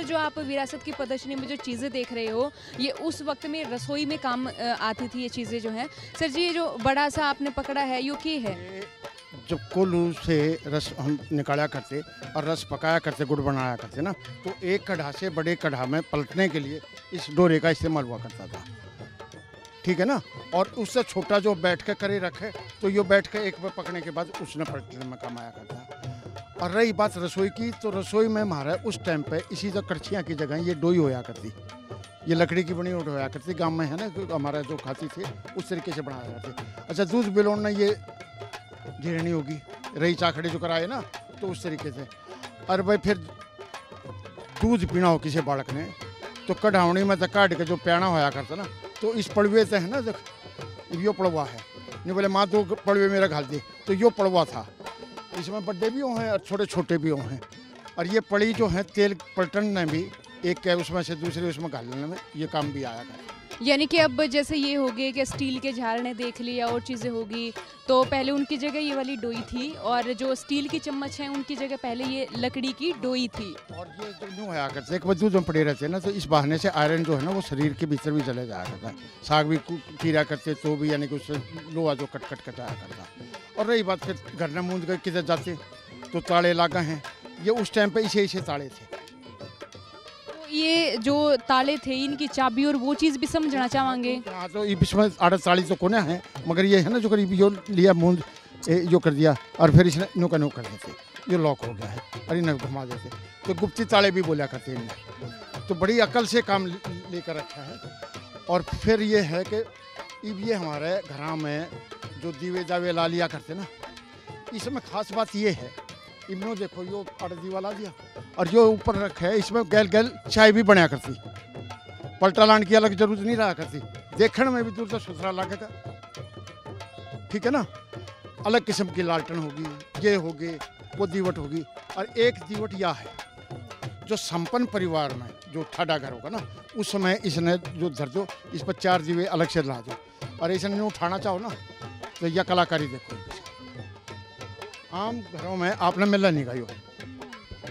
Sir जो आप विरासत की प्रदर्शनी में जो चीज़ें देख रहे हो, ये उस वक्त में रसोई में काम आती थी ये चीज़ें जो हैं। सर जी ये जो बड़ा सा आपने पकड़ा है यो क्या है? ये जब कोल्हू से रस हम निकाला करते और रस पकाया करते, गुड़ बनाया करते ना, तो एक कढ़ा से बड़े कढ़ा में पलटने के लिए इस डोरे का इस्तेमाल हुआ करता था। ठीक है ना। और उससे छोटा जो बैठ के करे रखे तो ये बैठ के एक बार पकने के बाद उसने पलटने में काम आया करता। और रही बात रसोई की, तो रसोई में हमारा उस टाइम पे इसी जो कड़छियाँ की जगह ये डोई होया करती, ये लकड़ी की बनी होया करती। गांव में है ना हमारा जो खाती थे उस तरीके से बनाया करते। अच्छा दूध बिलोड़ना ये घिरनी होगी, रही चाखड़ी जो कराए ना, तो उस तरीके से। और भाई फिर दूध पीना हो किसी बालक ने तो कढ़ावनी में काट के जो प्याना होया करता ना, तो इस पड़वे से है ना देख यो पड़वा है, नहीं बोले माँ तो पड़वे मेरा घाल दे, तो यो पड़वा था। इसमें बड़े भी हो हैं और छोटे छोटे भी हो हैं। और ये पड़ी जो है तेल पलटन में भी एक के उसमें से दूसरे उसमें घालने में ये काम भी आया था। यानी कि अब जैसे ये हो गए कि स्टील के झारने देख लिया और चीज़ें होगी, तो पहले उनकी जगह ये वाली डोई थी और जो स्टील की चम्मच है उनकी जगह पहले ये लकड़ी की डोई थी। और ये जो यूँ होया करते एक दूध में पड़े रहते हैं ना, तो इस बहाने से आयरन जो है ना वो शरीर के भीतर भी चले जाया करता। साग भी कीरा करते तो भी यानी कि उससे लोहा जो कट कट कटाया करता। और रही बात फिर घर में मूंद गए किधर जाते तो ताले लागा हैं, ये उस टाइम पे इसे ताले थे। ये जो ताले थे इनकी चाबी और वो चीज़ भी समझना चाहेंगे। हाँ तो इसमें 48 तो कोने हैं, मगर ये है ना जो करीब यो लिया मूंद यो कर दिया और फिर इसने नो का नो कर देते, ये लॉक हो गया है और इन्हें घुमा देते, तो गुप्ती ताले भी बोला करते हैं। तो बड़ी अकल से काम लेकर रखा है। और फिर ये है कि ये हमारे घर में जो दीवे जावे ला लिया करते ना, इसमें खास बात ये है, इमनो देखो यो अर्दी वाला दिया और जो ऊपर रखे है इसमें गैल गैल चाय भी बनाया करती, पलटा लान की अलग जरूरत नहीं रहा करती, देखने में भी दूर से सुथरा लगेगा। ठीक है ना। अलग किस्म की लालटन होगी, ये होगी, वो दीवट होगी। और एक दीवट यह है जो संपन्न परिवार में जो ठाडा घर होगा ना, उस समय इसने जो धर दो, इस पर 4 दीवे अलग से ला दो और इसने उठाना चाहो ना, तो यह कलाकारी देखो आम घरों में आपने मिलना नहीं गाई हो।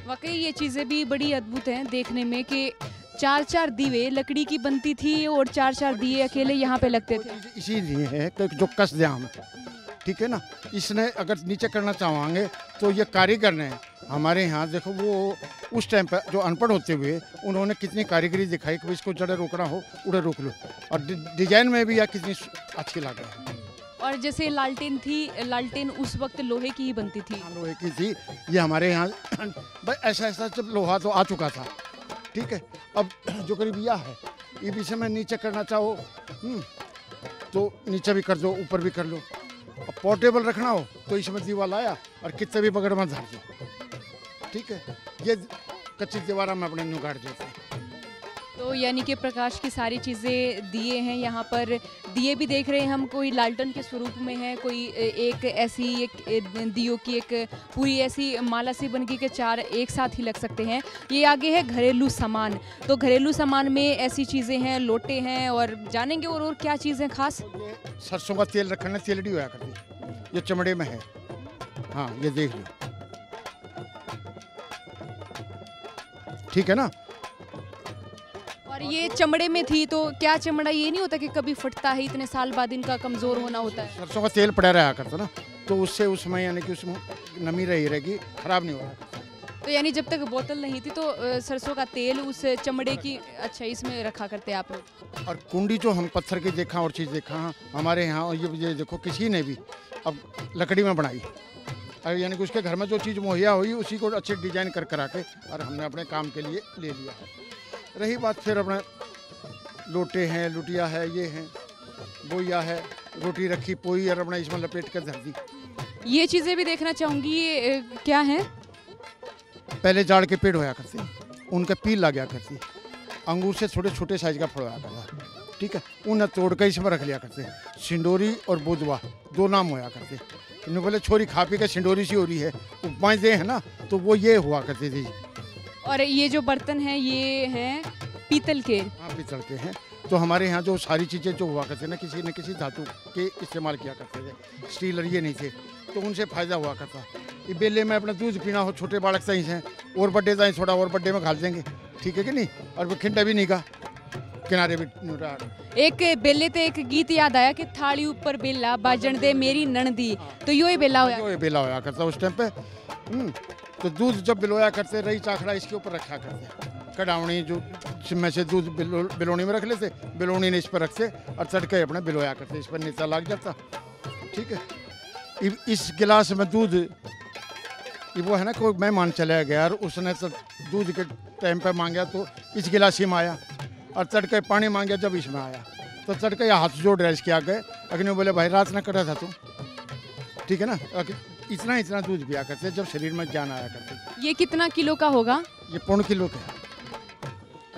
वाकई ये चीज़ें भी बड़ी अद्भुत हैं देखने में कि 4-4 दीवे लकड़ी की बनती थी और 4-4 दिए अकेले यहाँ पे लगते थे। इसीलिए है कि जो कस दे हम, ठीक है ना। इसने अगर नीचे करना चाहेंगे तो ये कारीगर ने हमारे यहाँ देखो वो उस टाइम पर जो अनपढ़ होते हुए उन्होंने कितनी कारीगरी दिखाई कि इसको जड़े रोकना हो उड़े रोक लो। और डिजाइन में भी यह कितनी अच्छी लग रही है। और जैसे लालटेन थी, लालटेन उस वक्त लोहे की ही बनती थी। लोहे की थी। ये हमारे यहाँ भाई ऐसा जब लोहा तो आ चुका था, ठीक है। अब जो करीब यह है, ये भी में नीचे करना चाहो तो नीचे भी कर दो, ऊपर भी कर लो। अब पोर्टेबल रखना हो तो इसमें दीवार आया और कितने भी बगड़ में धर दो, ठीक है। ये कच्ची दीवार में अपने नुगाड़ देते हैं। तो यानी कि प्रकाश की सारी चीज़ें दिए हैं यहाँ पर। दिए भी देख रहे हैं हम, कोई लालटन के स्वरूप में है, कोई एक ऐसी एक दियों की एक पूरी ऐसी माला सी बन गई कि 4 एक साथ ही लग सकते हैं। ये आगे है घरेलू सामान, तो घरेलू सामान में ऐसी चीज़ें हैं, लोटे हैं और जानेंगे और क्या चीज़ें खास। सरसों का तेल रखना, तेलड़ी होया करती, ये चमड़े में है। हाँ ये देख लो, ठीक है ना। और ये चमड़े में थी, तो क्या चमड़ा ये नहीं होता कि कभी फटता है, इतने साल बाद इनका कमज़ोर होना होता है? सरसों का तेल पड़ा रहा करता ना, तो उससे उसमें यानी कि उसमें नमी रही रहेगी, खराब नहीं होगा। तो यानी जब तक बोतल नहीं थी तो सरसों का तेल उस चमड़े की अच्छा इसमें रखा करते आप लोग। और कुंडी जो हम पत्थर की देखा और चीज़ देखा हमारे यहाँ, ये देखो किसी ने भी अब लकड़ी में बनाई, और यानी कि उसके घर में जो चीज़ मुहैया हुई उसी को अच्छे डिजाइन कर करा के और हमने अपने काम के लिए ले लिया है। रही बात फिर अपने लोटे हैं, लुटिया है, ये हैं, बोया है, रोटी रखी पोई और अपना इसमें लपेट कर धर दी। ये चीज़ें भी देखना चाहूँगी, ये क्या है? पहले जाड़ के पेड़ होया करते, उनका पील लग गया करती, अंगूर से छोटे छोटे साइज का फल होया करता, ठीक है। उन्हें तोड़ कर इसमें रख लिया करते। सिंडोरी और बोधवा 2 नाम होया करते। इन्हें बोले छोरी खा पी के सिंडोरी सी हो रही है, उपमाएँ दे है ना, तो वो ये हुआ करती थी। और ये जो बर्तन हैं ये हैं पीतल के। हाँ पीतल के हैं। तो हमारे यहाँ जो सारी चीज़ें जो हुआ करते ना, किसी न किसी धातु के इस्तेमाल किया करते थे। स्टील और ये नहीं थे, तो उनसे फ़ायदा हुआ करता। ये बेले में अपना दूध पीना हो, छोटे बालक सही हैं और बड्डे सही, थोड़ा और बड्डे में घाल देंगे ठीक है कि नहीं, और वो खिंडा भी नहीं का किनारे भी नुरा। एक बेले ते एक गीत याद आया कि थाली ऊपर बेला बाजन दे मेरी ननदी, तो यो ही बेला होया। ये बेला होया करता उस टाइम पे। तो दूध जब बिलोया करते, रही चाखड़ा इसके ऊपर रखा करते, कड़ावनी जो में से दूध बिलोनी में रख लेते, बिलोनी ने इस पर रखते और तड़के अपने बिलोया करते, इस पर नीचा लग जाता। ठीक है, इस गिलास में दूध, वो है ना, कोई मेहमान चला गया और उसने तो दूध के टाइम पे मांगा तो इस गिलास ही में आया, और तड़के पानी मांगा जब इसमें आया, तो तड़के हाथ जोड़ रहा इसके आगे। अग्नि बोले भाई रात ने कटा था तुम, ठीक है ना, इतना इतना दूध पिया करते जब शरीर में जान आया करते। ये कितना किलो का होगा? ये 1.5 किलो का है।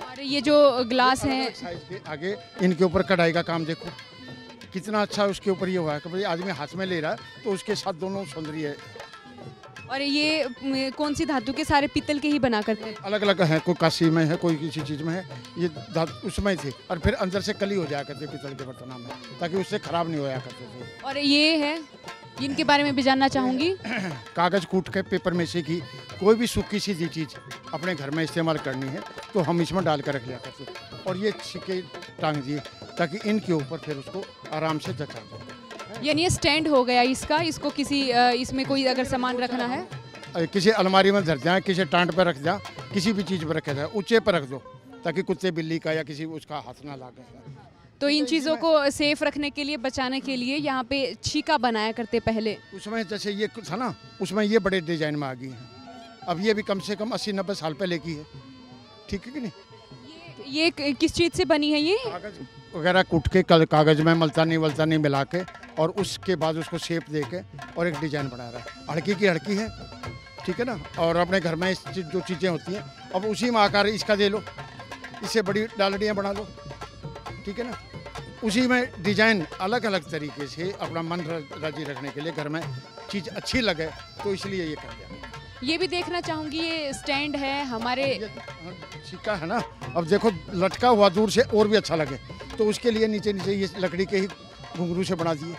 और ये जो ग्लास है साइज के आगे इनके ऊपर कढ़ाई का काम देखो कितना अच्छा, उसके ऊपर ये हुआ है कि भाई आदमी हाथ में ले रहा है तो उसके साथ दोनों सौंदर्य है। और ये कौन सी धातु के? सारे पीतल के ही बना करते हैं। अलग अलग है, कोई काशी में है, कोई किसी चीज़ में है, ये उसमें थे, और फिर अंदर से कली हो जाया करते पीतल के बर्तनों में, ताकि उससे खराब नहीं होया करते थे। और ये है, इनके बारे में भी जानना चाहूँगी। कागज़ कूट के पेपर में से की कोई भी सूखी सीधी चीज़ अपने घर में इस्तेमाल करनी है तो हम इसमें डाल कर रख लिया करते, और ये सिक्के टांग दिए ताकि इनके ऊपर फिर उसको आराम से जचा दो। यानी ये स्टैंड हो गया इसका, इसको किसी इसमें कोई अगर सामान रखना है, किसी अलमारी में धर जाए, किसी टांट पर रख जा, किसी भी चीज़ पर रखा जाए, ऊंचे पर रख दो ताकि कुत्ते बिल्ली का या किसी उसका हाथ ना लागे। तो इन चीज़ों को सेफ रखने के लिए, बचाने के लिए यहाँ पे छीका बनाया करते पहले। उसमें जैसे ये था ना, उसमें ये बड़े डिजाइन में आ गई है, अब ये भी कम से कम 80-90 साल पहले की है, ठीक है कि नहीं। ये किस चीज़ से बनी है? ये कागज़ वगैरह कूट के कागज़ में मल्तानी मिला के और उसके बाद उसको शेप दे के और एक डिजाइन बना रहा है। हड़की की हड़की है, ठीक है ना, और अपने घर में जो चीज़ें होती हैं अब उसी में आकार इसका दे लो, इससे बड़ी डालडियाँ बना लो, ठीक है ना, उसी में डिजाइन अलग अलग तरीके से अपना मन राजी रखने के लिए, घर में चीज़ अच्छी लगे तो इसलिए ये कर दिया। ये भी देखना चाहूँगी, ये स्टैंड है हमारे, सिक्का है ना, अब देखो लटका हुआ दूर से और भी अच्छा लगे तो उसके लिए नीचे ये लकड़ी के ही घुंघरू से बना दिए,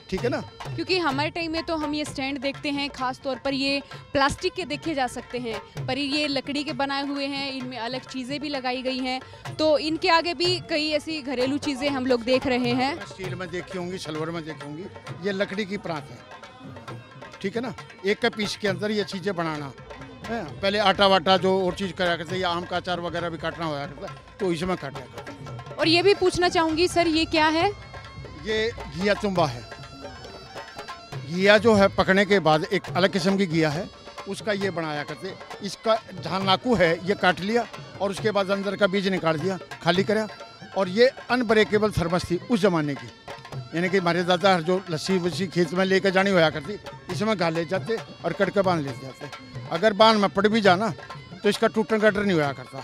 ठीक है ना। क्योंकि हमारे टाइम में तो हम ये स्टैंड देखते हैं, खास तौर पर ये प्लास्टिक के देखे जा सकते हैं, पर ये लकड़ी के बनाए हुए हैं, इनमें अलग चीज़ें भी लगाई गई हैं, तो इनके आगे भी कई ऐसी घरेलू चीज़ें हम लोग देख रहे हैं। स्टील में देखी होंगी, सिल्वर में देखी होंगी, ये लकड़ी की प्रांत है, ठीक है ना। एक का पीस के अंदर ये चीज़ें बनाना है, पहले आटा वाटा जो और चीज़ करा करते, या आम का अचार वगैरह भी काटना होया करता तो इसमें काटा करता। और ये भी पूछना चाहूँगी सर, ये क्या है? ये घिया तुम्बा है। घिया जो है पकने के बाद एक अलग किस्म की घिया है, उसका ये बनाया करते। इसका जहाँ नाकू है ये काट लिया और उसके बाद अंदर का बीज निकाल दिया, खाली करा, और ये अनब्रेकेबल थर्मस थी उस ज़माने की, यानी कि हमारे दादा जो लस्सी वस्सी खेत में लेकर जानी होया करती, इसमें घाल ले जाते और कट के बांध लेते जाते। अगर बांध में पड़ भी जाना तो इसका टूटन कटर नहीं होया करता,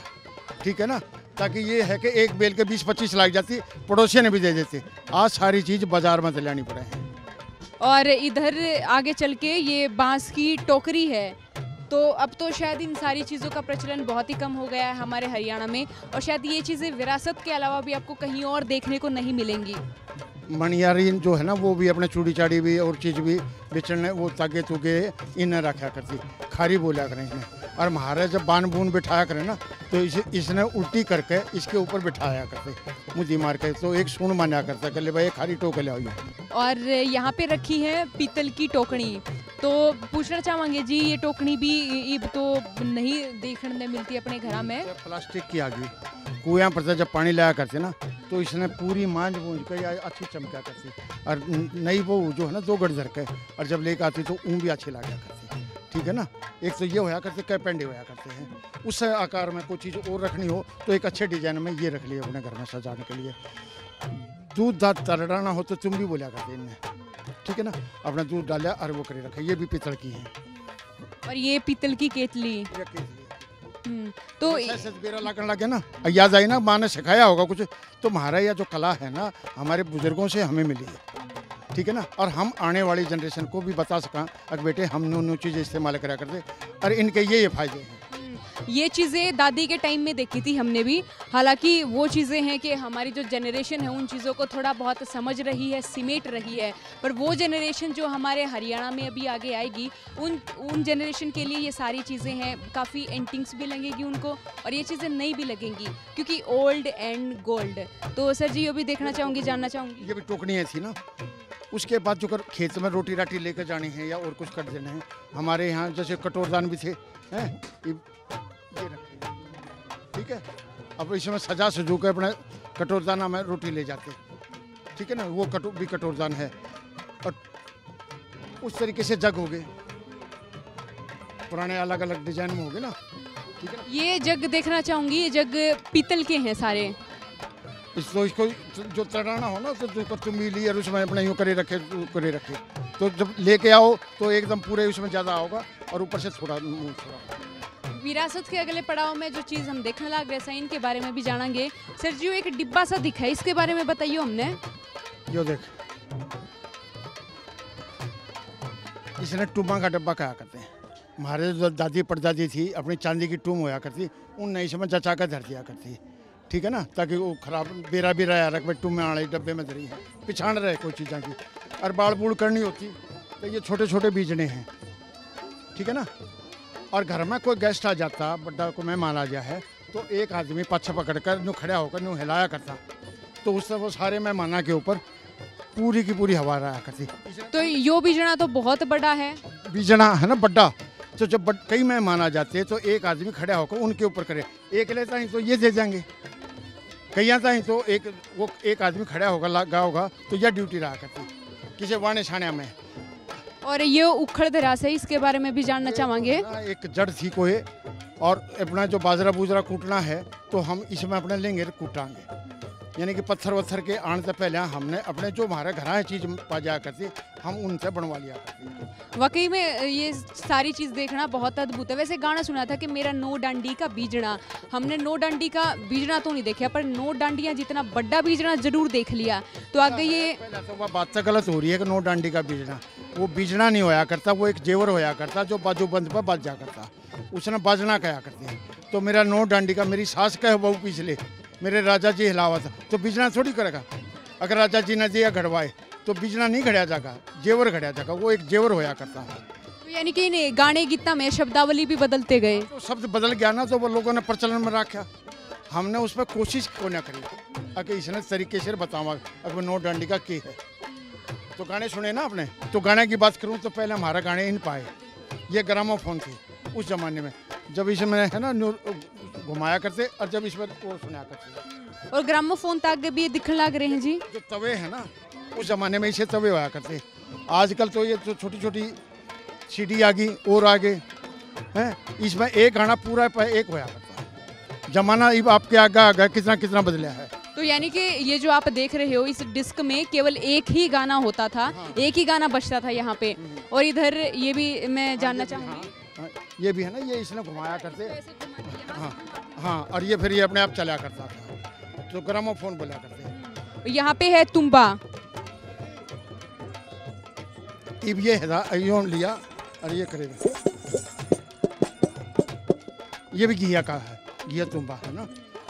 ठीक है ना, ताकि ये है कि एक बेल के 20-25 लाग जाती, पड़ोसियों ने भी दे देते। आज सारी चीज़ बाजार में दिलानी पड़े हैं। और इधर आगे चल के ये बांस की टोकरी है, तो अब तो शायद इन सारी चीज़ों का प्रचलन बहुत ही कम हो गया है हमारे हरियाणा में, और शायद ये चीज़ें विरासत के अलावा भी आपको कहीं और देखने को नहीं मिलेंगी। मणियारी जो है ना, वो भी अपने चूड़ी चाड़ी भी और चीज़ भी बेचने, वो तागे तुगे इन्हें रखा करती, खारी बोला करें इसमें। और महाराज जब बान बून बिठाया करें ना तो इसने उल्टी करके इसके ऊपर बिठाया करते, मुझी मार के, तो एक सूंड माना करता कर ले भाई खारी टोके ले आई। और यहाँ पे रखी है पीतल की टोकनी, तो पूछना चाहेंगे जी, ये टोकनी भी अब तो नहीं देखने मिलती अपने घर में। प्लास्टिक की आ गई, कुएं पर जब पानी लाया करते ना तो इसने पूरी मांझ बूझ के अच्छी चमका करती, और नई वो जो है ना 2 गढ़ धर के, और जब लेकर आती तो ऊँ भी अच्छी लगा करती, ठीक है ना। एक तो ये होया करते, कई पेंडे होया करते हैं, उस आकार में कोई चीज़ और रखनी हो तो एक अच्छे डिजाइन में ये रख लिया अपने घर में सजाने के लिए। दूध दाद तरड़ाना हो तो तुम भी बोला करते इनमें, ठीक है ना, अपना दूध डाला और वो करे रखा, ये भी पीतल की है। और ये पीतल की केतली, तो बेरा लगने लगे ना, याद आई ना, माँ ने सिखाया होगा कुछ, तो हमारा यह जो कला है ना हमारे बुजुर्गों से हमें मिली है, ठीक है ना, और हम आने वाली जनरेशन को भी बता सका अगर बेटे हम नो चीज़ें इस्तेमाल करा करते और इनके ये फ़ायदे हैं। ये चीज़ें दादी के टाइम में देखी थी हमने भी। हालांकि वो चीज़ें हैं कि हमारी जो जनरेशन है उन चीज़ों को थोड़ा बहुत समझ रही है, सिमेट रही है, पर वो जनरेशन जो हमारे हरियाणा में अभी आगे आएगी उन जनरेशन के लिए ये सारी चीज़ें हैं, काफ़ी एंटिंग्स भी लगेगी उनको और ये चीज़ें नई भी लगेंगी क्योंकि ओल्ड एंड गोल्ड। तो सर जी ये भी देखना चाहूँगी, जानना चाहूँगी। ये भी टोकनियाँ थी ना, उसके बाद जो कर खेत में रोटी राटी लेकर जानी है या और कुछ कर देना है। हमारे यहाँ जैसे कटोरदान भी थे, हैं ये रखे, ठीक है। अब इसमें सजा सजू के अपने कटोरदान में रोटी ले जाते, ठीक है ना, वो कटोरदान है। और उस तरीके से जग हो गए, पुराने अलग अलग डिजाइन में हो गए ना, ठीक है ना। ये जग देखना चाहूँगी, ये जग पीतल के हैं सारे। इसको जो तराना हो ना तो जो कच्ची ली और उसमें अपने यूँ करे रखे तो जब लेके आओ तो एकदम पूरे उसमें ज़्यादा होगा और ऊपर से थोड़ा। विरासत के अगले पड़ाव में जो चीज़ हम देखने लग रहे हैं इनके बारे में भी जानेंगे। सर जी एक डिब्बा सा दिखा है, इसके बारे में बताइए हमने। जो देख, इसने टूमा का डब्बा कहा करते हैं। हमारे जो दादी परदादी थी अपनी चांदी की टूम होया करती, उन नहीं इसमें जचा कर धर दिया करती, ठीक है ना, ताकि वो खराब बेरा भी रहा रख भाई टूम में आड़े डब्बे में धरी है, पिछाड़ रहे कोई चीज़ों की। और बाड़ बूढ़ करनी होती तो ये छोटे छोटे बीजने हैं, ठीक है ना। और घर में कोई गेस्ट आ जाता, बड्डा को मेहमान आ गया है तो एक आदमी पाछा पकड़ कर यूँ खड़ा होकर यूँ हिलाया करता, तो उससे वो सारे मेहमाना के ऊपर पूरी की पूरी हवा रहा करती। तो यो बीजना तो बहुत बड़ा है, बीजना है ना बड्डा। तो जब कई मेहमान आ जाते हैं तो एक आदमी खड़ा होकर उनके ऊपर करे, एक लेता ही तो ये दे देंगे, कई आता ही तो एक आदमी खड़ा होगा लगा होगा तो यह ड्यूटी रहा करती किसी वाणे छाने में। और ये उखड़ दरास है, इसके बारे में भी जानना चाहेंगे। एक जड़ थी कोई और अपना जो बाजरा बूजरा कूटना है तो हम इसमें अपने लेंगे कूटांगे, यानी कि पत्थर वत्थर के आने से पहले हमने अपने जो हमारे घर चीज़ पा जाया करती हम उनसे बनवा लिया करती। वाकई में ये सारी चीज़ देखना बहुत अद्भुत है। वैसे गाना सुना था कि मेरा नो डांडी का बीजना, हमने नो डांडी का बीजना तो नहीं देखा पर नो डांडियाँ जितना बड़ा बीजना जरूर देख लिया। तो आगे ये तो वह बात तो गलत हो रही है कि नो डांडी का बीजना, वो बीजना नहीं होया करता, वो एक जेवर होया करता जो बाजू बंद पर बज जा करता, उसने बाजना कहा करते हैं। तो मेरा नो डांडी का मेरी सास का है, बहू पिछले मेरे राजा जी हिलावा था तो बीजना थोड़ी करेगा। अगर राजा जी ने दिया घड़वाए तो बीजना नहीं घड़िया जाएगा, जेवर घड़िया जाएगा, वो एक जेवर होया करता है। तो यानी कि इन गाने गीता में शब्दावली भी बदलते गए, तो शब्द बदल गया ना तो वो लोगों ने प्रचलन में रखा, हमने उस पर कोशिश क्यों ना करी अगर इसने तरीके से बतावा अगर नो डांडी का की है। तो गाने सुने ना आपने, तो गाने की बात करूँ तो पहले हमारा गाने इन पाए, ये ग्रामोफोन थी उस जमाने में, जब इसमें है ना घुमाया करते और जब इसमें वो सुनाया करते। और ग्रामोफोन तक भी दिखने लग रहे हैं जी, जो तवे है ना उस जमाने में इसे तवे होया करते, आजकल तो ये जो छोटी छोटी सीडी आ गई और आगे हैं, इसमें एक गाना पूरा एक होया करता है। जमाना अब आपके आगे आ गया, कितना कितना बदला है। तो यानी कि ये जो आप देख रहे हो इस डिस्क में केवल एक ही गाना होता था, एक ही गाना बजता था यहाँ पे। और इधर ये भी मैं जानना चाहूँगी, ये भी है ना, ये इसने घुमाया करते, हाँ हाँ, और ये फिर ये अपने आप चला करता था, तो ग्रामोफोन बोला करते। यहाँ पे है तुम्बा, अब ये है यूं लिया और ये करेगा, ये भी घिया का है, घिया तुम्बा है ना।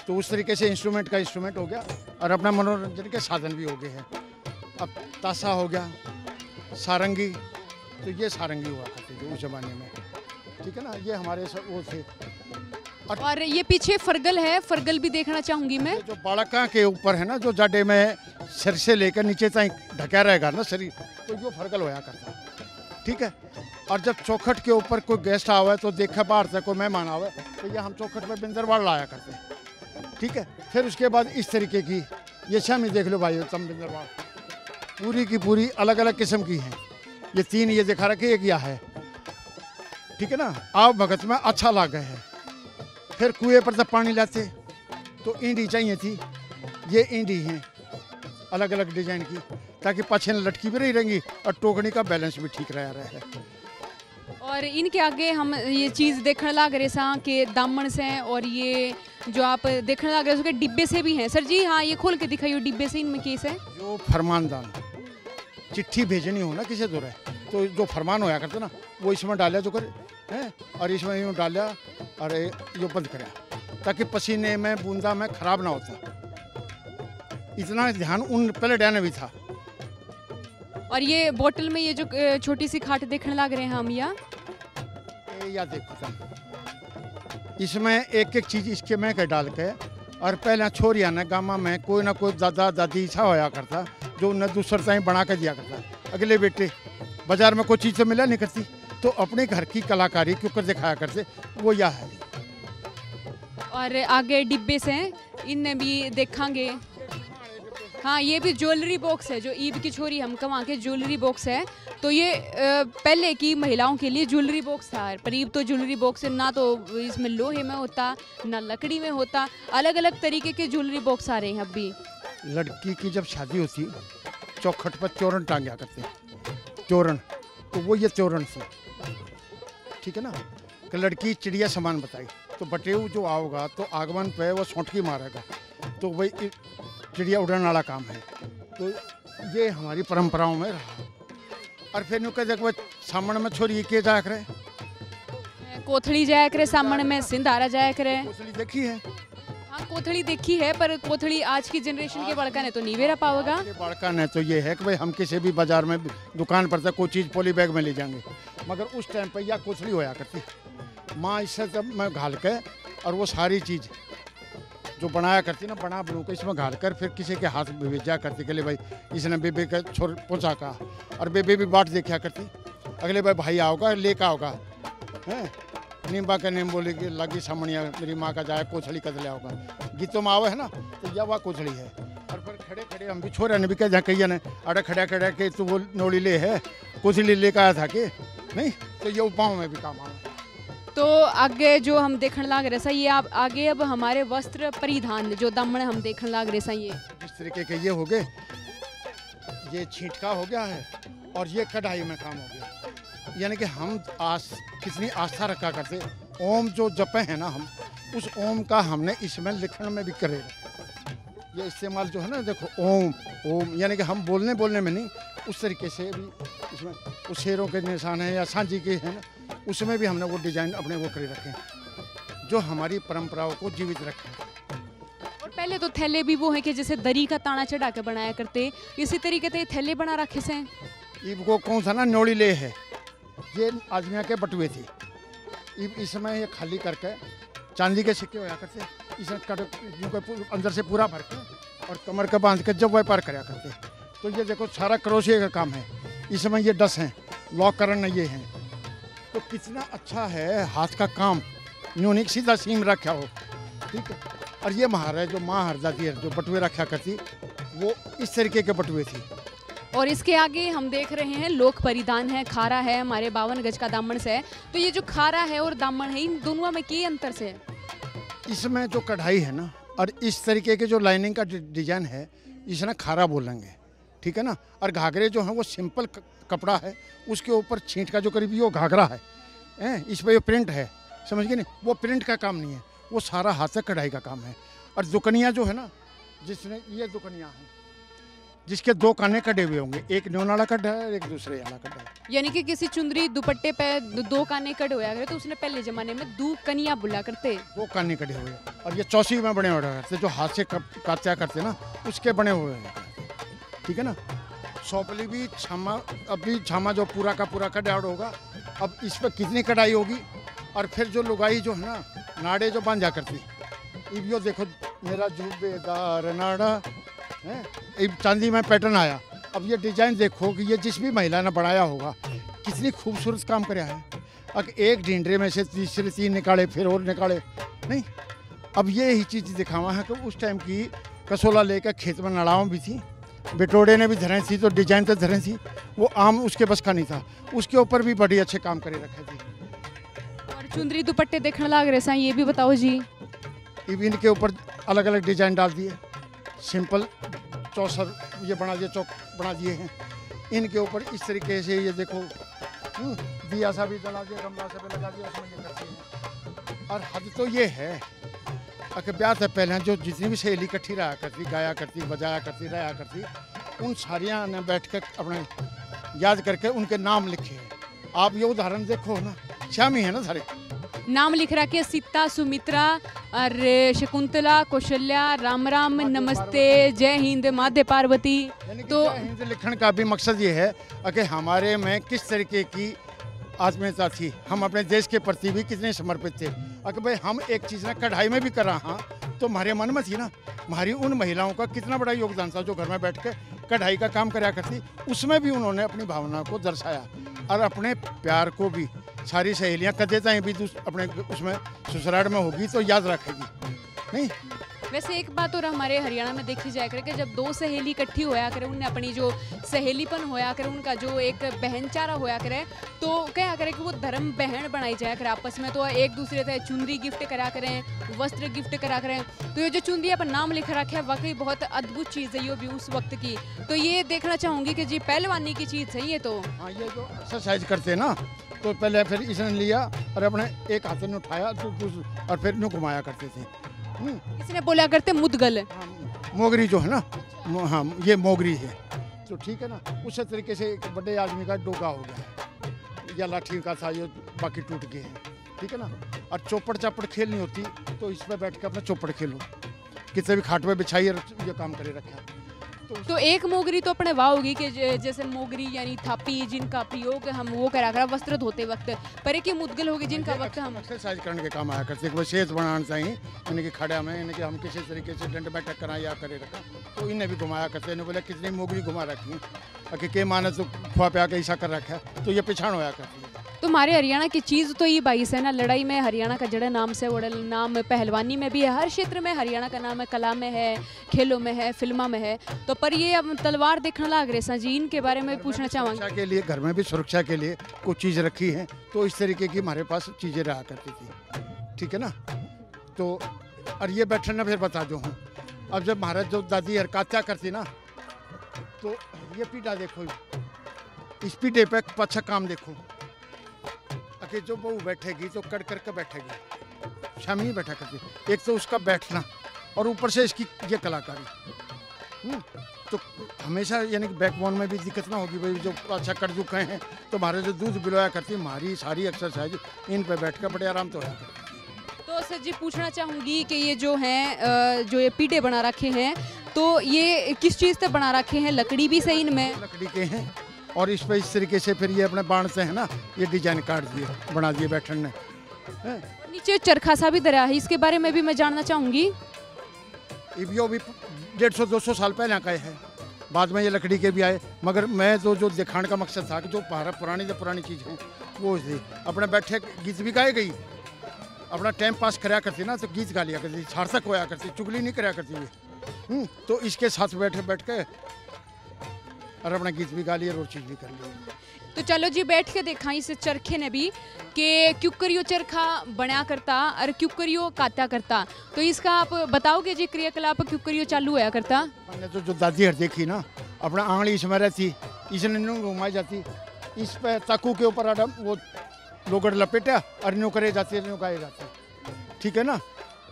तो उस तरीके से इंस्ट्रूमेंट का इंस्ट्रूमेंट हो गया और अपना मनोरंजन के साधन भी हो गए हैं। अब ताशा हो गया, सारंगी, तो ये सारंगी हुआ करती थी उस जमाने में, ठीक है ना। ये हमारे वो थे। और ये पीछे फरगल है, फरगल भी देखना चाहूंगी मैं। जो बाड़का के ऊपर है ना, जो जाडे में सिर से लेकर नीचे तक ढका रहेगा ना शरीर, तो ये फरगल होया करता, ठीक है। और जब चौखट के ऊपर कोई गेस्ट आवे तो देखा बाहर से कोई मेहमान आवे तो ये हम चौखट में बिंदरवाड़ लाया करते हैं, ठीक है। फिर उसके बाद इस तरीके की ये शामी देख लो भाई, तम बिंदरवाड़ पूरी की पूरी अलग अलग किस्म की हैं। ये तीन ये दिखा रखे ये क्या है, ठीक है ना। आप भगत में अच्छा लगा है। फिर कुएं पर जब पानी लाते तो ईंडी चाहिए थी, ये ईंडी हैं अलग अलग डिजाइन की, ताकि पाछे लटकी भी नहीं रहेंगी और टोकनी का बैलेंस भी ठीक रहा है। और इनके आगे हम ये चीज़ देखने लग रहे हैं कि दामन से, और ये जो आप देखने लग रहे हैं उसके डिब्बे से भी हैं। सर जी हाँ, ये खोल के दिखाइए डिब्बे से, इनमें केस है जो फरमानदान चिट्ठी भेजनी हो ना किसी दूर है तो जो फरमान होया करते ना वो इसमें डाले जो कर हैं, और इसमें यूँ डाला और यो बंद करा ताकि पसीने में बूंदा में खराब ना होता। इतना ध्यान उन पहले डाने भी था। और ये बोतल में ये जो छोटी सी खाट देखने लग रहे हैं हम, या देखो तुम, इसमें एक एक चीज़ इसके में के डाल के, और पहले छोरिया ने गामा में कोई ना कोई दादा दादी ऐसा होया करता जो उन्हें दूसर ताई बना के दिया करता। अगले बेटे बाजार में कोई चीज़ तो मिला नहीं करती, तो अपने घर की कलाकारी क्यों कर दिखाया करते, वो यह है। और आगे डिब्बे से इनमें भी देखेंगे। हाँ, ये भी ज्वेलरी बॉक्स है, जो ईद की छोरी हम कमा के ज्वेलरी बॉक्स है। तो ये पहले की महिलाओं के लिए ज्वेलरी बॉक्स था, पर ईब तो ज्वेलरी बॉक्स ना तो इसमें लोहे में होता ना लकड़ी में होता, अलग अलग तरीके के ज्वेलरी बॉक्स आ रहे हैं अब भी। लड़की की जब शादी होती चौखट पर चोरन टांगा करते, चोरन, तो वो ये चोरन से, ठीक है ना, कि लड़की चिड़िया समान बताई, तो बटेऊ जो आओगा तो आगमन पे वो सोंटकी मारेगा, तो वही चिड़िया उड़ने वाला काम है। तो ये हमारी परंपराओं में रहा। और फिर यूँ कह देखो सामने में छोरी के जाया करे, कोथड़ी जाया करे, सामने में सिंधारा जाया करे। कोथड़ी देखी है? हाँ, कोथड़ी देखी है, पर कोथड़ी आज की जनरेशन के बड़का ने तो नहीं वेरा पाओगा। बड़का ने तो ये है कि भाई हम किसी भी बाजार में दुकान पर से कोई चीज़ पॉली बैग में ले जाएंगे, मगर उस टाइम पर यह कोथड़ी होया करती। माँ इससे जब मैं घाल के और वो सारी चीज़ जो बनाया करती ना, बना बनू के इसमें घाल कर फिर किसी के हाथ में भेजा करती के लिए भाई इसने बेबे का छोर पहुँचा का, और बेबे भी बाट देखा करती, अगले भाई आओगा लेकर आओगा, हैं नींबा का नीम बोले कि लगी सामनिया मेरी माँ का जाए कोथड़ी कद ले आओगा, गीतों में आवे है ना, तो यह वह कोथड़ी है। और फिर खड़े खड़े हम भी छोरे ने भी कह कहिए ने अरे खड़ा खड़ा के तो वो नोड़ी ले है कोथड़ी लेकर आया था कि नहीं, तो ये उपायों में भी काम आया। तो आगे जो हम देखने लाग रहे सा, ये आप आगे अब हमारे वस्त्र परिधान जो दामन हम देखने लाग रहे सा, ये जिस तरीके के ये हो गए, ये छींटका हो गया है और ये कढ़ाई में काम हो गया। यानी कि हम कितनी आस्था रखा करते, ओम जो जपे हैं ना हम, उस ओम का हमने इसमें लिखण में भी करे। ये इस्तेमाल जो है ना देखो ओम ओम, यानी कि हम बोलने में नहीं, उस तरीके से भी इसमें उस शेरों के निशान है या सांझी के हैं ना, उसमें भी हमने वो डिजाइन अपने वो करे रखे हैं जो हमारी परंपराओं को जीवित रखें। और पहले तो थैले भी वो है कि जैसे दरी का ताना चढ़ा के बनाया करते, इसी तरीके से थैले बना रखे से। ईब को कौन सा ना नोड़ी ले है, ये आजमिया के बटुए थे, ईब इसमें ये खाली करके चांदी के सिक्के होया करते, इसमें कट अंदर से पूरा भर के और कमर का बांध के जब व्यापार कराया करते। तो ये देखो सारा क्रोशिया का काम है, इसमें ये 10 हैं, लॉक करन ये हैं, तो कितना अच्छा है हाथ का काम, यूनिक सीधा सीम रखा हो, ठीक है। और ये महार है जो माँ हरदाती है जो बटुए रखा करती, वो इस तरीके के बटुए थी। और इसके आगे हम देख रहे हैं लोक परिधान है, खारा है, हमारे 52 गज का दामन से है। तो ये जो खारा है और दामन है, इन दोनों में क्या अंतर से है? इसमें जो कढ़ाई है ना और इस तरीके के जो लाइनिंग का डिजाइन है, इसमें खारा बोलेंगे, ठीक है ना। और घाघरे जो हैं वो सिंपल कपड़ा है, उसके ऊपर छींट का जो करीबी वो घाघरा है, इस पर ये प्रिंट है, समझ गए नहीं, वो प्रिंट का काम नहीं है, वो सारा हाथ से कढ़ाई का काम है। और दुकनिया जो है ना, जिसने ये दुकनिया है जिसके 2 काने कटे हुए होंगे, एक न्योन वाला कट है, एक दूसरे वाला कट है। यानी कि किसी चुंदरी दुपट्टे पे 2 काने कट होया करे तो उसने पहले जमाने में 2 कनिया बुला करते, 2 काने कटे हुए। और ये चौसी में बने हुए करते, जो हाथ से कात्या करते ना, उसके बने हुए हैं, ठीक है ना। सौपली भी छामा, अभी छामा जो पूरा का पूरा कटाड़ होगा, अब इस पर कितनी कढ़ाई होगी। और फिर जो लुगाई जो है ना, नाड़े जो बांधा करती, अब यो देखो मेरा जुबेदार नाड़ा है, चांदी में पैटर्न आया। अब ये डिजाइन देखो कि ये जिस भी महिला ने बनाया होगा कितनी खूबसूरत काम कराया है। अब एक ढींडरे में से तीसरे 3 निकाले, फिर और निकाले नहीं। अब ये ही चीज़ दिखावा है कि उस टाइम की कसोला लेकर खेत में नड़ाव भी थी, बेटोड़े ने भी धरे थी, तो डिजाइन तो धरे थी, वो आम उसके बस का नहीं था, उसके ऊपर भी बड़ी अच्छे काम करे रखे थे। और चुंदरी दुपट्टे देखने लग रहे सा, ये भी बताओ जी। इनके ऊपर अलग अलग डिजाइन डाल दिए, सिंपल चौसर ये बना दिए, चौक बना दिए हैं। इनके ऊपर इस तरीके से ये देखो दिया सा भी जला दिया, गमला सा भी लगा दिया, उसमें ये करते हैं। और हद तो ये है कि ब्याह से पहले जो जितनी भी सहेली इकट्ठी रहा करती, गाया करती, बजाया करती, रहा करती, उन सारिया ने बैठ कर अपने याद करके उनके नाम लिखे हैं। आप ये उदाहरण देखो ना, श्यामी है ना सारे। नाम लिख रखे सीता, सुमित्रा और शकुंतला, कौशल्या, राम राम, नमस्ते, जय हिंद, माध्य पार्वती। तो हिंद लिखने का भी मकसद ये है कि हमारे में किस तरीके की आत्मीयता थी, हम अपने देश के प्रति भी कितने समर्पित थे। अगर भाई हम एक चीज़ ना कढ़ाई में भी कर रहा हाँ, तो हमारे मन में थी ना, हमारी उन महिलाओं का कितना बड़ा योगदान था जो घर में बैठ के कढ़ाई का काम कराया करती। उसमें भी उन्होंने अपनी भावना को दर्शाया और अपने प्यार को भी। सारी सहेलियाँ कदे ताई भी अपने उसमें ससुराल में होगी तो याद रखेगी नहीं। वैसे एक बात और हमारे हरियाणा में देखी जाया करे कि जब दो सहेली इकट्ठी होया करे, उनने अपनी जो सहेलीपन होया करे, उनका जो एक बहनचारा होया करे, तो क्या करे कि वो धर्म बहन बनाई जाया करे आपस में। तो एक दूसरे से चुनरी गिफ्ट करा करें, वस्त्र गिफ्ट करा करें। तो ये जो चुनरी पर नाम लिखा रखा है वाकई बहुत अद्भुत चीज़ है ये भी उस वक्त की। तो ये देखना चाहूँगी कि जी पहलवानी की चीज़ है ये। तो हाँ, ये जो एक्सरसाइज करते हैं ना, तो पहले फिर इसने लिया और अपने एक हाथ में उठाया तो और फिर यूँ घुमाया करते थे। इसने बोला करते मुदगल, मोगरी जो है ना, हाँ ये मोगरी है। तो ठीक है ना, उसी तरीके से एक बड़े आदमी का डोगा हो गया है या लाठी का था, ये बाकी टूट गए हैं। ठीक है ना, और चौपड़ चापड़ खेलनी होती तो इस पर बैठ के अपना चौपड़ खेलो, कितने भी खाट पे बिछाइए, ये काम करे रखा। तो एक मोगरी तो अपने वाह होगी कि जैसे मोगरी यानी थापी जिनका प्रयोग हम वो करा कर वस्त्र धोते वक्त, पर एक मुदगल होगी जिनका वक्त हम एक्सरसाइज करने के काम आया करते हैं। सेहत बनाना चाहिए यानी कि खड़ा में, यानी कि हम किसी तरीके से डंड बैठक कराएं या करे रखा, तो इन्हें भी घुमाया करते हैं। बोले कितनी मोगरी घुमा रखी है कि के माने तो खुआ प्या के ऐसा कर रखा है, तो ये पिछाड़ होया करती है। तो हमारे हरियाणा की चीज़ तो ये बाईस है ना, लड़ाई में हरियाणा का जड़ा नाम से वो नाम, पहलवानी में भी है, हर क्षेत्र में हरियाणा का नाम है, कला में है, खेलों में है, फिल्मा में है। तो पर ये अब तलवार देखने लग रहे सा जी, इनके बारे में पूछना चाहूँगा। के लिए घर में भी सुरक्षा के लिए कुछ चीज़ रखी है, तो इस तरीके की हमारे पास चीज़ें रहा करती थी। ठीक है ना, तो और ये बैठना फिर बता दो हूँ। अब जब महाराज जो दादी हरकात्या करती ना, तो ये पीढ़ा देखो, इस पीढ़े पे अच्छा काम देखो कि जो बहू बैठेगी तो कड़ कर के बैठेगी, शामी नहीं बैठा करती। एक तो उसका बैठना और ऊपर से इसकी ये कलाकारी, तो हमेशा यानी कि बैकबोन में भी दिक्कत ना होगी। भाई जो अच्छा कर चुके हैं तो हमारे जो दूध पिलवाया करती, हमारी सारी एक्सरसाइज इन पे बैठ कर बड़े आराम तो होया करती। तो सर जी पूछना चाहूँगी कि ये जो हैं जो ये पीढ़े बना रखे हैं, तो ये किस चीज़ से बना रखे हैं? लकड़ी भी सही इनमें लकड़ी के हैं, और इस पर इस तरीके से फिर ये अपने बाण से है ना, ये डिजाइन काट दिए, बना दिए बैठने। नीचे चरखा सा भी दरा है, इसके बारे में भी मैं जानना चाहूँगी। ये भी 150-200 साल पहले का है, बाद में ये लकड़ी के भी आए। मगर मैं तो जो दिखाने का मकसद था कि जो पुरानी जो पुरानी चीज़ है वो थी। अपने बैठे गीत भी गाए गई, अपना टाइम पास कराया करती ना, तो गीत गा लिया करती, सार्थक होया करती, चुगली नहीं कराया करती हुई। तो इसके साथ बैठ के और अपना गीत भी गा लिया और चीज़ भी कर लिया। तो चलो जी बैठ के देखा इस चरखे ने भी कि क्यों करियो चरखा बना करता और क्यों करियो काटा करता। तो इसका आप बताओगे जी क्रियाकलाप क्यों करियो चालू होया करता? मैंने तो जो दादी हर देखी ना, अपना आंगली इसमें रहती, इसने यूँ घुमाई जाती, इस पे चाकू के ऊपर वो लोगड़ लपेटा और यूँ करे जाती, यूँ गाए जाती। ठीक है ना,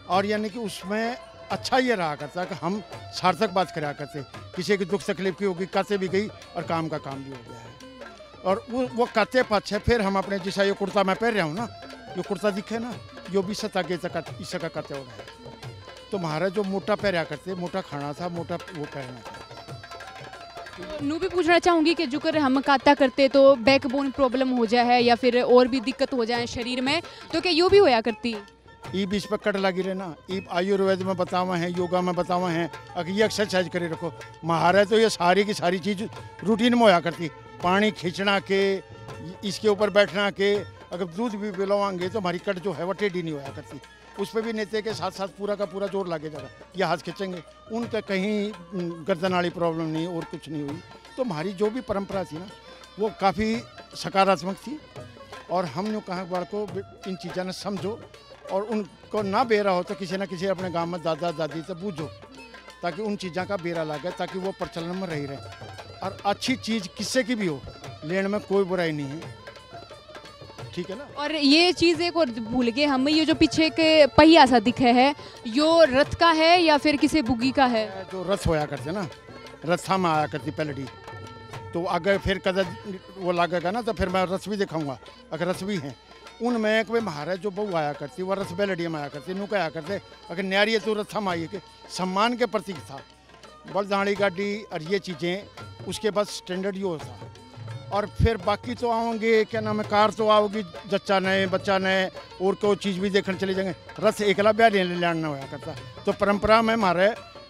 और यानी कि उसमें अच्छा ये रहा करता कि हम सार्थक बात करा करते, किसी की दुख तकलीफ की होगी काते भी गई और काम का काम भी हो गया है। और वो काते पाछे फिर हम अपने जैसा ये कुर्ता मैं पहन रहा हूँ ना, जो कुर्ता दिखे ना, जो भी सता के इसका काते हो रहा है। तो महाराज जो मोटा पहरा करते, मोटा खाना था, मोटा वो पहनना था। नू भी पूछना चाहूँगी कि जो कर हम काता करते तो बैकबोन प्रॉब्लम हो जाए या फिर और भी दिक्कत हो जाए शरीर में, तो क्या यो भी होया करती? ई बीच पर कट लगी रहे ना, ई आयुर्वेद में बतावा है, योगा में बतावा है, अगर ये एक्सरसाइज करे रखो। महाराज तो ये सारी की सारी चीज़ रूटीन में होया करती, पानी खींचना के, इसके ऊपर बैठना के, अगर दूध भी पिलवाएंगे तो हमारी कट जो है वो टेढ़ी नहीं होया करती। उस पर भी नेते के साथ साथ पूरा का पूरा जोर लगे जाएगा, ये हाथ खींचेंगे, उनका कहीं गर्दन वाली प्रॉब्लम नहीं और कुछ नहीं हुई। तो हमारी जो भी परंपरा थी ना, वो काफ़ी सकारात्मक थी। और हम यूँ कहा बार को इन चीज़ों ने समझो और उनको ना बेरा हो तो किसी न किसी अपने गांव में दादा दादी से पूछो, ताकि उन चीज़ों का बेरा लगे, ताकि वो प्रचलन में रही रहे। और अच्छी चीज़ किसी की भी हो, लेने में कोई बुराई नहीं है। ठीक है ना। और ये चीज़ एक और भूल गए हम, ये जो पीछे के पहिया सा दिखे है, यो रथ का है या फिर किसी बुगी का है? जो रथ होया करते ना, रथा में आया करती पलड़ी, तो अगर फिर कदर वो लगेगा ना तो फिर मैं रथ भी दिखाऊंगा, अगर रथ भी हैं। उनमें कोई महाराज जो बहू आया करती वह रस बेलडिया में आया करती नु आया करते अगर न्यारी तो रथ हम आइए के सम्मान के प्रतीक था। बलदाड़ी गाड़ी और ये चीज़ें उसके बाद स्टैंडर्ड यो था। और फिर बाकी तो आओगे क्या नाम है, कार तो आओगी जच्चा नए बच्चा नए और कोई चीज़ भी देखने चले जाएंगे। रथ एकला ब्याह लेना होया करता। तो परंपरा में हमारे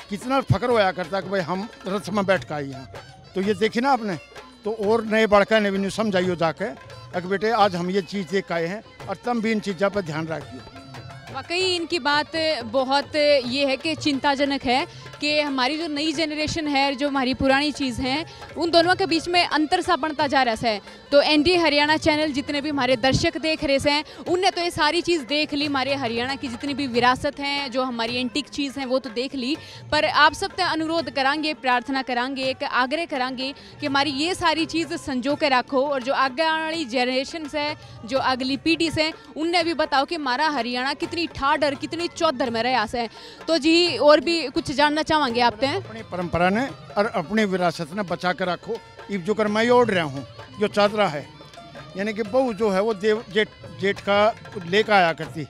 कितना फख्र होया करता कि भाई हम रथ में बैठ कर आई हैं। तो ये देखी ना आपने, तो और नए बड़का ने भी समझाइयो जाके अगर बेटे आज हम ये चीज़ देख आए हैं और तुम भी इन चीज़ों पर ध्यान रखिए। वाकई इनकी बात बहुत ये है कि चिंताजनक है कि हमारी जो नई जनरेशन है, जो हमारी पुरानी चीज़ हैं, उन दोनों के बीच में अंतर सा बनता जा रहा है। तो एनडी हरियाणा चैनल जितने भी हमारे दर्शक देख रहे हैं, उनने तो ये सारी चीज़ देख ली, हमारे हरियाणा की जितनी भी विरासत हैं, जो हमारी एंटीक चीज़ हैं वो तो देख ली। पर आप सबसे अनुरोध करांगे, प्रार्थना करांगे, एक आग्रह करांगे कि हमारी ये सारी चीज़ संजो के रखो और जो आगे आने वाली जनरेशन है, जो अगली पीढ़ी से, उनने भी बताओ कि हमारा हरियाणा कितनी ठाड़ और कितनी चौधर में रहा है। तो जी और भी कुछ जानना चाहेंगे आप? अपनी परंपरा ने और अपनी विरासत ने बचा कर रखो। इब जो कर मैं ओढ़ रहा हूँ जो चादरा है, यानी कि बहू जो है वो देव जेठ का लेकर आया करती,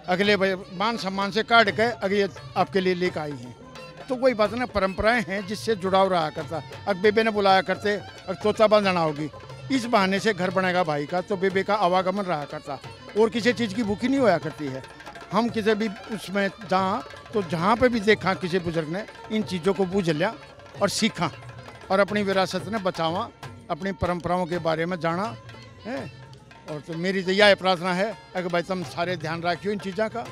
अगले मान सम्मान से काट के अगले आपके लिए लेकर आई हैं। तो कोई बात ना, परंपराएं हैं जिससे जुड़ाव रहा करता। अब बेबे ने बुलाया करते, अब तोता बांधना होगी, इस बहाने से घर बनेगा भाई का, तो बेबे का आवागमन रहा करता और किसी चीज़ की भूखी नहीं होया करती है। हम किसी भी उसमें जहाँ पे भी देखा किसी बुजुर्ग ने इन चीज़ों को बूझ लिया और सीखा और अपनी विरासत ने बचावा, अपनी परंपराओं के बारे में जाना है। और तो मेरी तो यह प्रार्थना है अगर भाई तुम सारे ध्यान रखियो इन चीज़ों का।